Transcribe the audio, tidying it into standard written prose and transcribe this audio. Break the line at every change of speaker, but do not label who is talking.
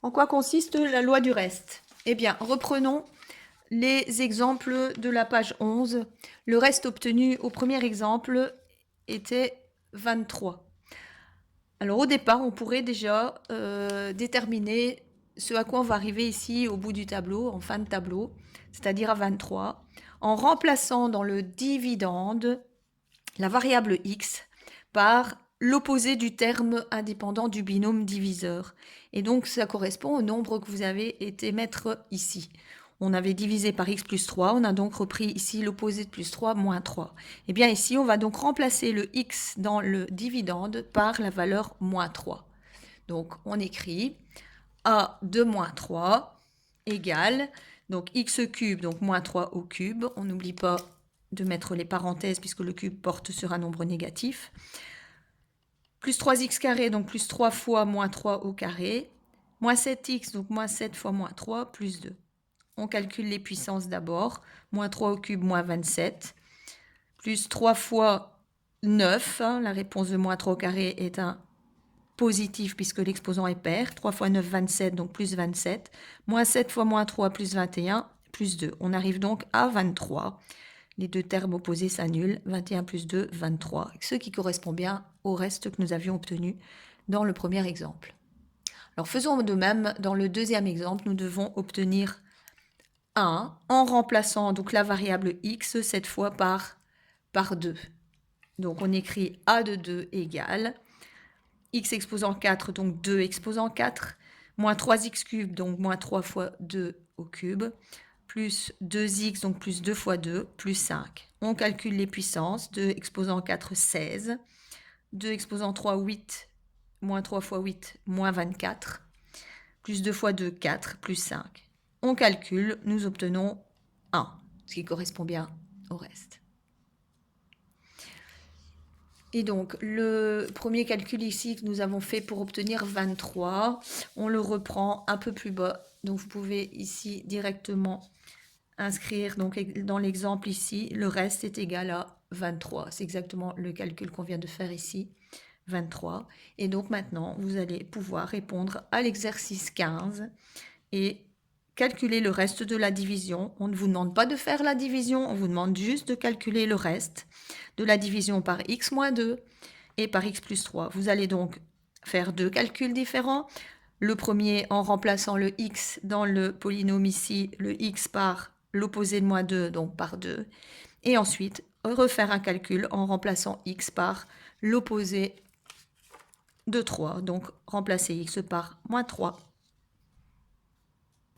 En quoi consiste la loi du reste? Eh bien, reprenons les exemples de la page 11. Le reste obtenu au premier exemple était 23. Alors au départ, on pourrait déjà déterminer ce à quoi on va arriver ici au bout du tableau, en fin de tableau, c'est-à-dire à 23, en remplaçant dans le dividende la variable x par l'opposé du terme indépendant du binôme diviseur. Et donc, ça correspond au nombre que vous avez été mettre ici. On avait divisé par x plus 3, on a donc repris ici l'opposé de plus 3, moins 3. Et bien ici, on va donc remplacer le x dans le dividende par la valeur moins 3. Donc, on écrit a de moins 3 égale, donc x cube, donc moins 3 au cube. On n'oublie pas de mettre les parenthèses puisque le cube porte sur un nombre négatif. Plus 3x carré, donc plus 3 fois moins 3 au carré. Moins 7x, donc moins 7 fois moins 3, plus 2. On calcule les puissances d'abord. Moins 3 au cube, moins 27. Plus 3 fois 9, la réponse de moins 3 au carré est un positif puisque l'exposant est pair. 3 fois 9, 27, donc plus 27. Moins 7 fois moins 3, plus 21, plus 2. On arrive donc à 23. Les deux termes opposés s'annulent. 21 plus 2, 23. Ce qui correspond bien au reste que nous avions obtenu dans le premier exemple. Alors faisons de même dans le deuxième exemple. Nous devons obtenir 1 en remplaçant donc la variable x cette fois par 2. Donc on écrit a de 2 égale x exposant 4, donc 2 exposant 4, moins 3x cube, donc moins 3 fois 2 au cube, plus 2x, donc plus 2 fois 2, plus 5. On calcule les puissances. 2 exposant 4, 16. 2 exposant 3, 8. Moins 3 fois 8, moins 24. Plus 2 fois 2, 4, plus 5. On calcule, nous obtenons 1, ce qui correspond bien au reste. Et donc, le premier calcul ici que nous avons fait pour obtenir 23, on le reprend un peu plus bas. Donc, vous pouvez ici directement inscrire, donc dans l'exemple ici, le reste est égal à 23. C'est exactement le calcul qu'on vient de faire ici, 23. Et donc maintenant, vous allez pouvoir répondre à l'exercice 15 et calculer le reste de la division. On ne vous demande pas de faire la division, on vous demande juste de calculer le reste de la division par x moins 2 et par x plus 3. Vous allez donc faire deux calculs différents. Le premier en remplaçant le x dans le polynôme ici, le x par l'opposé de moins 2, donc par 2. Et ensuite, refaire un calcul en remplaçant x par l'opposé de 3, donc remplacer x par moins 3.